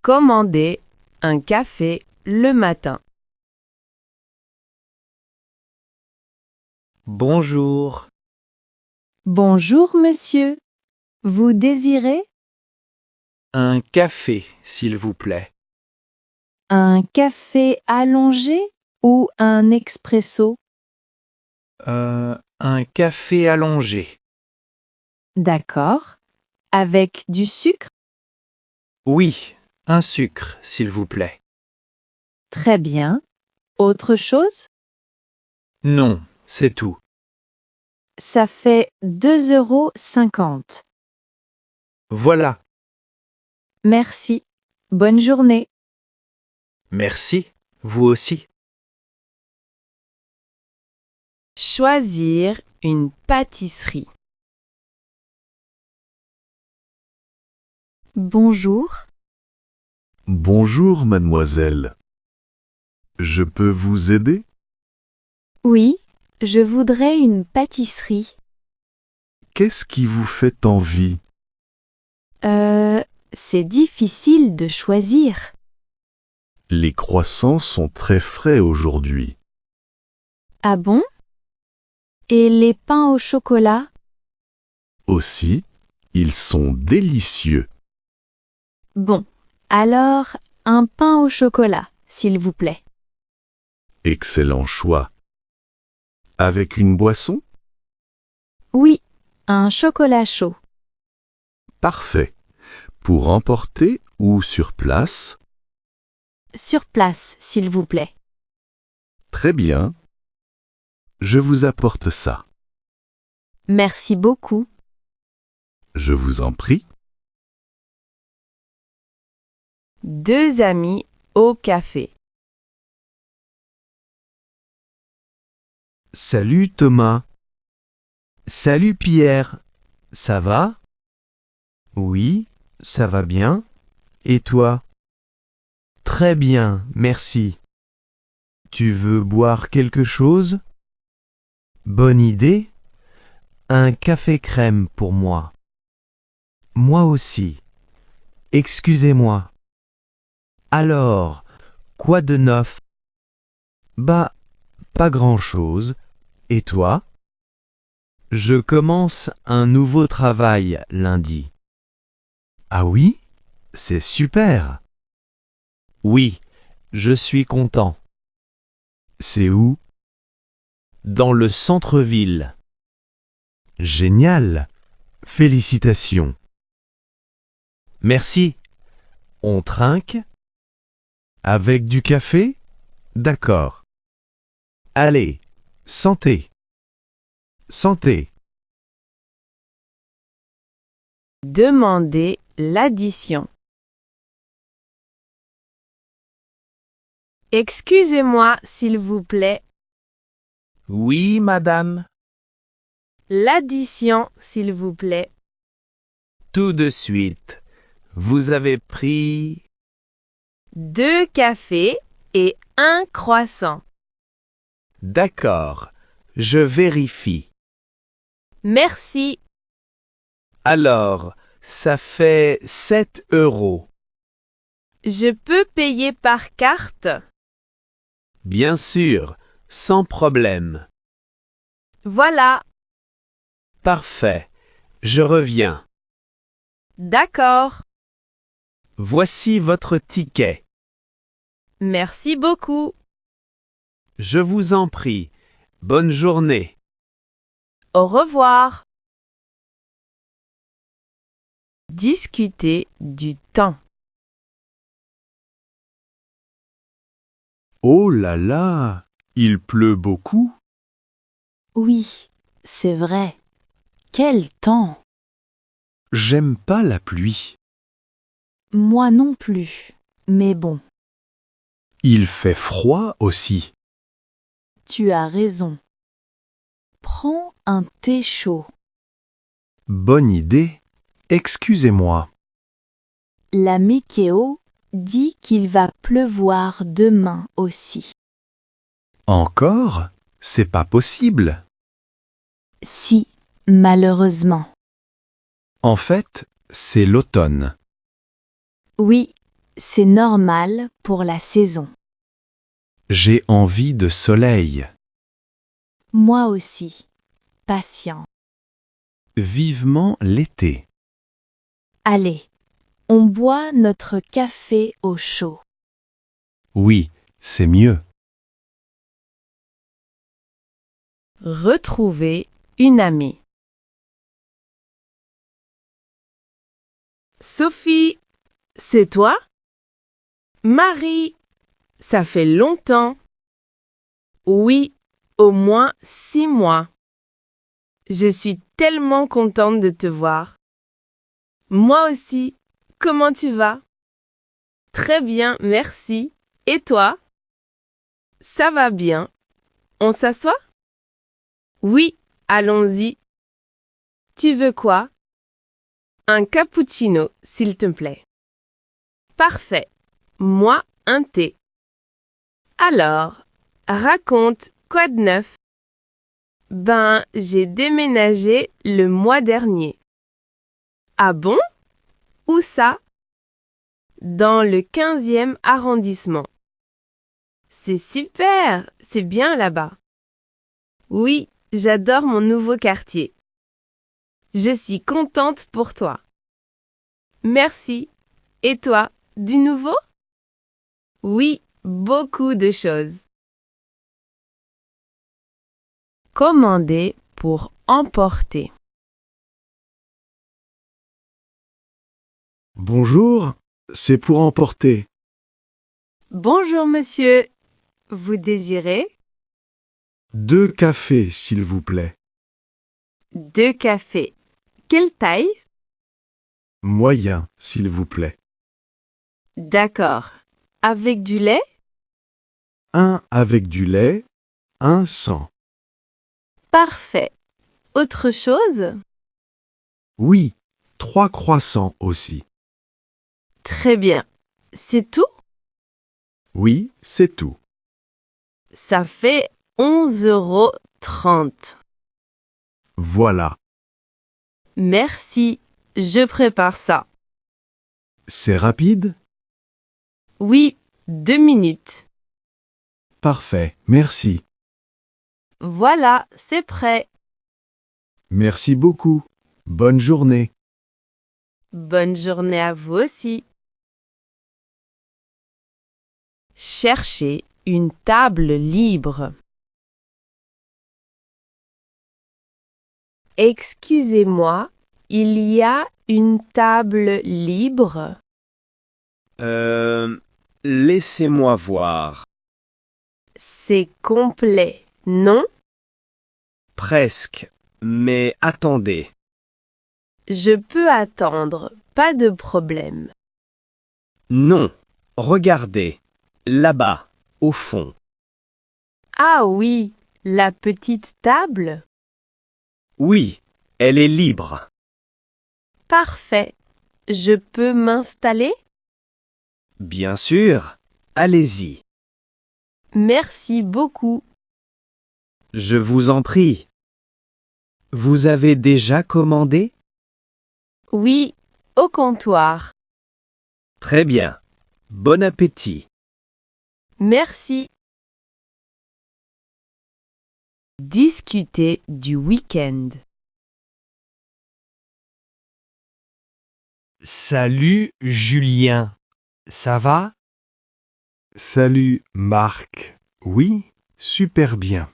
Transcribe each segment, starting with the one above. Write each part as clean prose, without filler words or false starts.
Commandez un café le matin. Bonjour. Bonjour, monsieur. Vous désirez Un café, s'il vous plaît. un café allongé ou un expresso? Un café allongé. D'accord. Avec du sucre? Oui, un sucre, s'il vous plaît. Très bien. Autre chose? Non, c'est tout. Ça fait 2,50 €. Voilà. Merci. Bonne journée. Merci, vous aussi. Choisir une pâtisserie. Bonjour. Bonjour, mademoiselle. Je peux vous aider? Oui, je voudrais une pâtisserie. Qu'est-ce qui vous fait envie? C'est difficile de choisir. Les croissants sont très frais aujourd'hui. Ah bon? Et les pains au chocolat? Aussi, ils sont délicieux. Bon, alors un pain au chocolat, s'il vous plaît. Excellent choix. Avec une boisson? Oui, un chocolat chaud. Parfait. Pour emporter ou sur place? Sur place, s'il vous plaît. Très bien. Je vous apporte ça. Merci beaucoup. Je vous en prie. Deux amis au café. Salut Thomas. Salut Pierre. Ça va? Oui, ça va bien. Et toi? Très bien, merci. Tu veux boire quelque chose? Bonne idée. Un café crème pour moi. Moi aussi. Excusez-moi. Alors, quoi de neuf? Bah, pas grand-chose. Et toi? Je commence un nouveau travail lundi. Ah oui? C'est super! Oui, je suis content. C'est où? Dans le centre-ville. Génial! Félicitations! Merci. On trinque? Avec du café? D'accord. Allez, santé! Santé! Demandez l'addition. Excusez-moi, s'il vous plaît. Oui, madame. L'addition, s'il vous plaît. Tout de suite. Vous avez pris... 2 cafés et 1 croissant. D'accord. Je vérifie. Merci. Alors, ça fait 7 €. Je peux payer par carte? Bien sûr, sans problème. Voilà. Parfait. Je reviens. D'accord. Voici votre ticket. Merci beaucoup. Je vous en prie. Bonne journée. Au revoir. Discuter du temps. Oh là là! Il pleut beaucoup? Oui, c'est vrai. Quel temps! J'aime pas la pluie. Moi non plus. Mais bon, Il fait froid aussi. tu as raison. Prends un thé chaud. Bonne idée. Excusez-moi. La météo dit qu'il va pleuvoir demain aussi. Encore? C'est pas possible. Si, malheureusement. En fait, c'est l'automne. Oui, C'est normal pour la saison. J'ai envie de soleil. Moi aussi. Patient. Vivement l'été. Allez, on boit notre café au chaud. Oui, c'est mieux. Retrouver une amie. Sophie, c'est toi? Marie, ça fait longtemps. Oui, au moins 6 mois. Je suis tellement contente de te voir. Moi aussi. Comment tu vas? Très bien, merci. Et toi? Ça va bien. On s'assoit? Oui, allons-y. Tu veux quoi? Un cappuccino, s'il te plaît. Parfait. Moi, un thé. Alors, raconte quoi de neuf? Ben, j'ai déménagé le mois dernier. Ah bon? Où ça? Dans le 15e arrondissement. C'est super, c'est bien là-bas. Oui, j'adore mon nouveau quartier. Je suis contente pour toi. Merci. Et toi, du nouveau? Oui, beaucoup de choses. Commander pour emporter. Bonjour, c'est pour emporter. Bonjour monsieur. Vous désirez? 2 cafés, s'il vous plaît. 2 cafés. Quelle taille? Moyen, s'il vous plaît. D'accord. Avec du lait? 1 avec du lait, 1 sans. Parfait. Autre chose? Oui, 3 croissants aussi. Très bien. C'est tout? Oui, c'est tout. Ça fait 11,30 €. Voilà. Merci. Je prépare ça. C'est rapide? Oui, 2 minutes. Parfait, merci. Voilà, c'est prêt. Merci beaucoup. Bonne journée. Bonne journée à vous aussi. Cherchez une table libre. Excusez-moi, il y a une table libre? Laissez-moi voir. C'est complet, non? Presque. Mais attendez. Je peux attendre, pas de problème. Non. Regardez. Là-bas, au fond. Ah oui, la petite table? Oui, elle est libre. Parfait. Je peux m'installer? Bien sûr. Allez-y. Merci beaucoup. Je vous en prie. Vous avez déjà commandé? Oui, au comptoir. Très bien. Bon appétit. Merci. Discuter du week-end. Salut Julien, ça va? Salut Marc. Oui, super bien.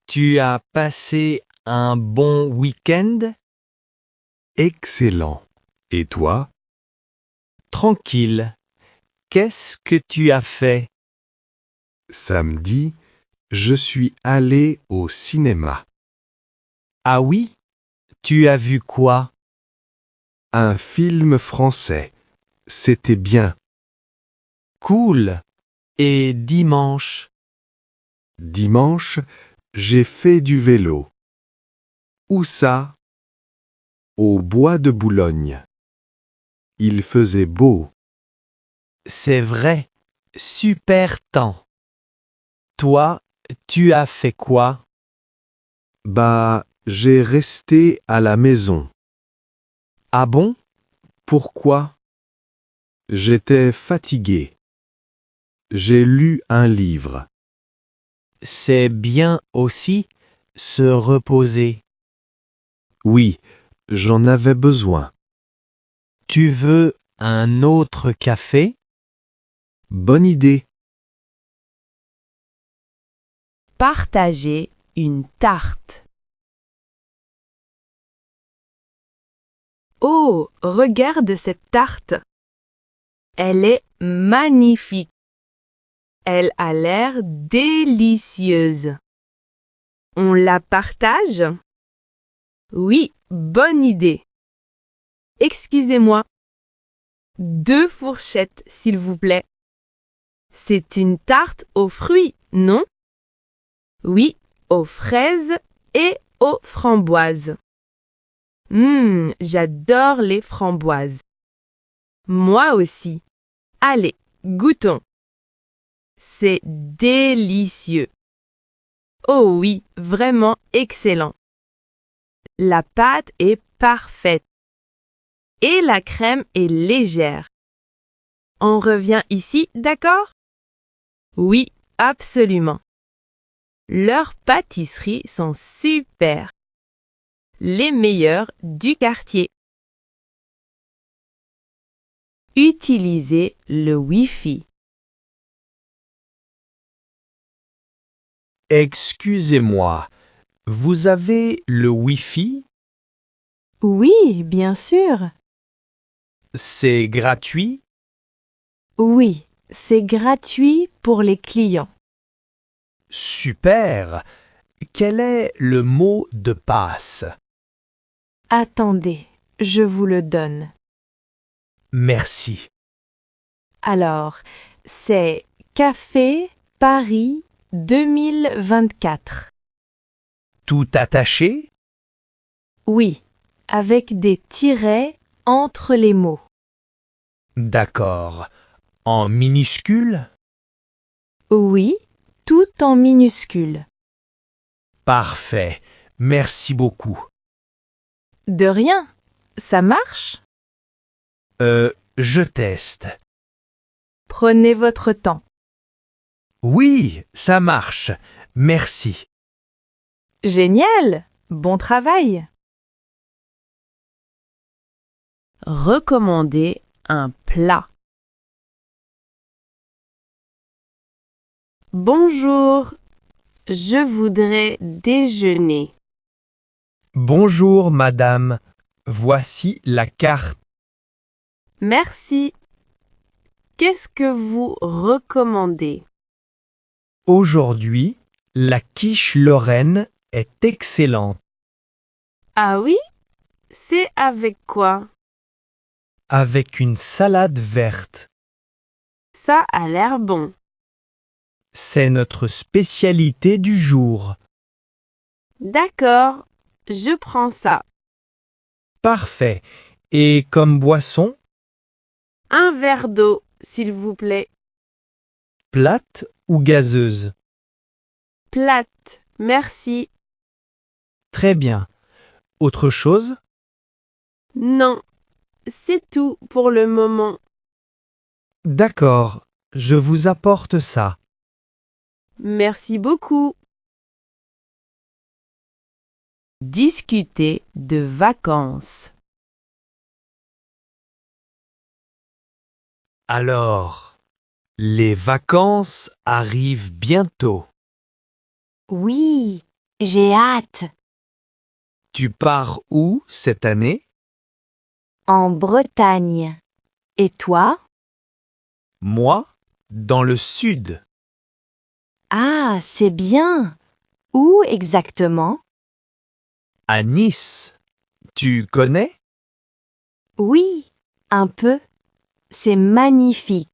Tu as passé un bon week-end? Excellent. Et toi? Tranquille. Qu'est-ce que tu as fait? Samedi, je suis allé au cinéma. Ah oui? Tu as vu quoi? Un film français. C'était bien. Cool. Et dimanche? Dimanche, j'ai fait du vélo. Où ça? Au bois de Boulogne. Il faisait beau. C'est vrai. Super temps. Toi, tu as fait quoi? Bah, j'ai resté à la maison. Ah bon? Pourquoi? J'étais fatigué. J'ai lu un livre. C'est bien aussi se reposer. Oui, j'en avais besoin. Tu veux un autre café? Bonne idée. Partager une tarte. Oh, regarde cette tarte. Elle est magnifique. Elle a l'air délicieuse. On la partage? Oui, bonne idée. Excusez-moi. 2 fourchettes, s'il vous plaît. C'est une tarte aux fruits, non? Oui, aux fraises et aux framboises. J'adore les framboises. Moi aussi. Allez, goûtons. C'est délicieux. Oh oui, vraiment excellent. La pâte est parfaite. Et la crème est légère. On revient ici, d'accord? Oui, absolument. Leurs pâtisseries sont super. Les meilleures du quartier. Utilisez le Wi-Fi. Excusez-moi, vous avez le Wi-Fi? Oui, bien sûr. C'est gratuit? Oui, c'est gratuit pour les clients. Super! Quel est le mot de passe? Attendez, je vous le donne. Merci. Alors, c'est Café Paris 2024. Tout attaché? Oui, avec des tirets entre les mots. D'accord. En minuscule? Oui, tout en minuscules. Parfait. Merci beaucoup. De rien. Ça marche? Je teste. Prenez votre temps. Oui, ça marche. Merci. Génial! Bon travail! Recommander un plat. Bonjour, je voudrais déjeuner. Bonjour, madame. Voici la carte. Merci. Qu'est-ce que vous recommandez? Aujourd'hui, la quiche Lorraine est excellente. Ah oui? C'est avec quoi? Avec une salade verte. Ça a l'air bon. C'est notre spécialité du jour. D'accord, je prends ça. Parfait. Et comme boisson, Un verre d'eau, s'il vous plaît. plate ou gazeuse? Plate, merci. Très bien. Autre chose? Non, c'est tout pour le moment. D'accord, je vous apporte ça. Merci beaucoup. Discuter de vacances. Alors, les vacances arrivent bientôt. Oui, j'ai hâte. Tu pars où cette année? En Bretagne. Et toi? Moi, dans le sud. Ah, c'est bien. Où exactement? À Nice. Tu connais? Oui, un peu. C'est magnifique.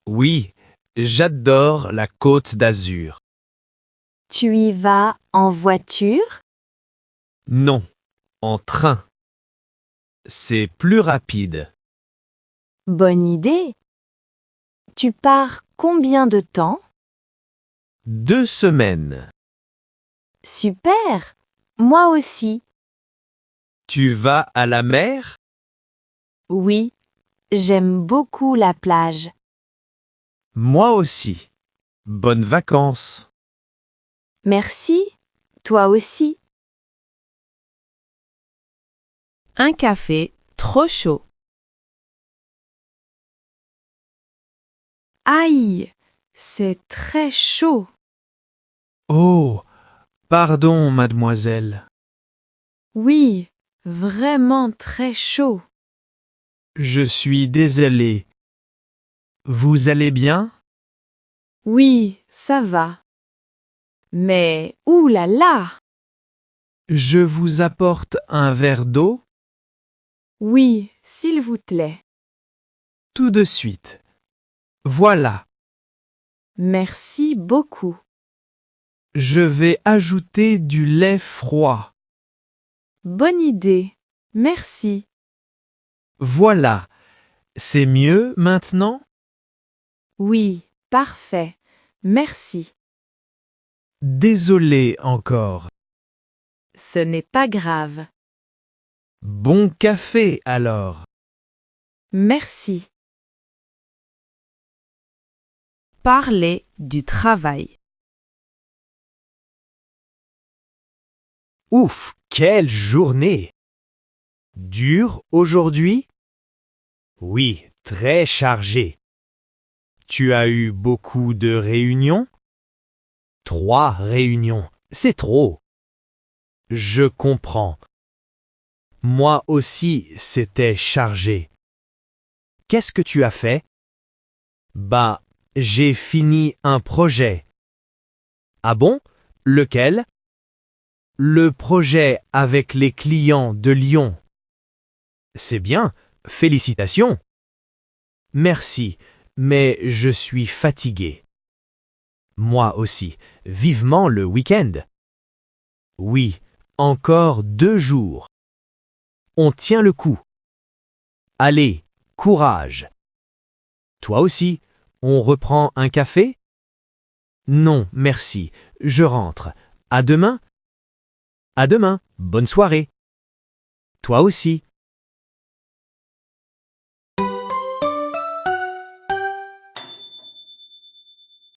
Oui, j'adore la Côte d'Azur. Tu y vas en voiture? Non, en train. C'est plus rapide. Bonne idée. Tu pars combien de temps? 2 semaines. Super. Moi aussi. Tu vas à la mer? Oui, J'aime beaucoup la plage. Moi aussi. Bonnes vacances. Merci, toi aussi. Un café trop chaud. Aïe, c'est très chaud. Oh, pardon, mademoiselle. Oui, vraiment très chaud. Je suis désolé. Vous allez bien? Oui, ça va. Mais, ouh là là! Je vous apporte un verre d'eau? Oui, s'il vous plaît. Tout de suite. Voilà. Merci beaucoup. Je vais ajouter du lait froid. Bonne idée. Merci. Voilà. C'est mieux maintenant? Oui, parfait. Merci. Désolé encore. Ce n'est pas grave. Bon café alors. Merci. Parler du travail. Ouf, quelle journée! Dure aujourd'hui? Oui, très chargé. Tu as eu beaucoup de réunions? 3 réunions, c'est trop. Je comprends. Moi aussi, c'était chargé. Qu'est-ce que tu as fait? Bah, j'ai fini un projet. Ah bon? Lequel? Le projet avec les clients de Lyon. C'est bien, félicitations. Merci, mais je suis fatigué. Moi aussi, vivement le week-end. Oui, encore 2 jours. On tient le coup. Allez, courage. Toi aussi, on reprend un café? Non, merci, je rentre. À demain? À demain, bonne soirée. Toi aussi.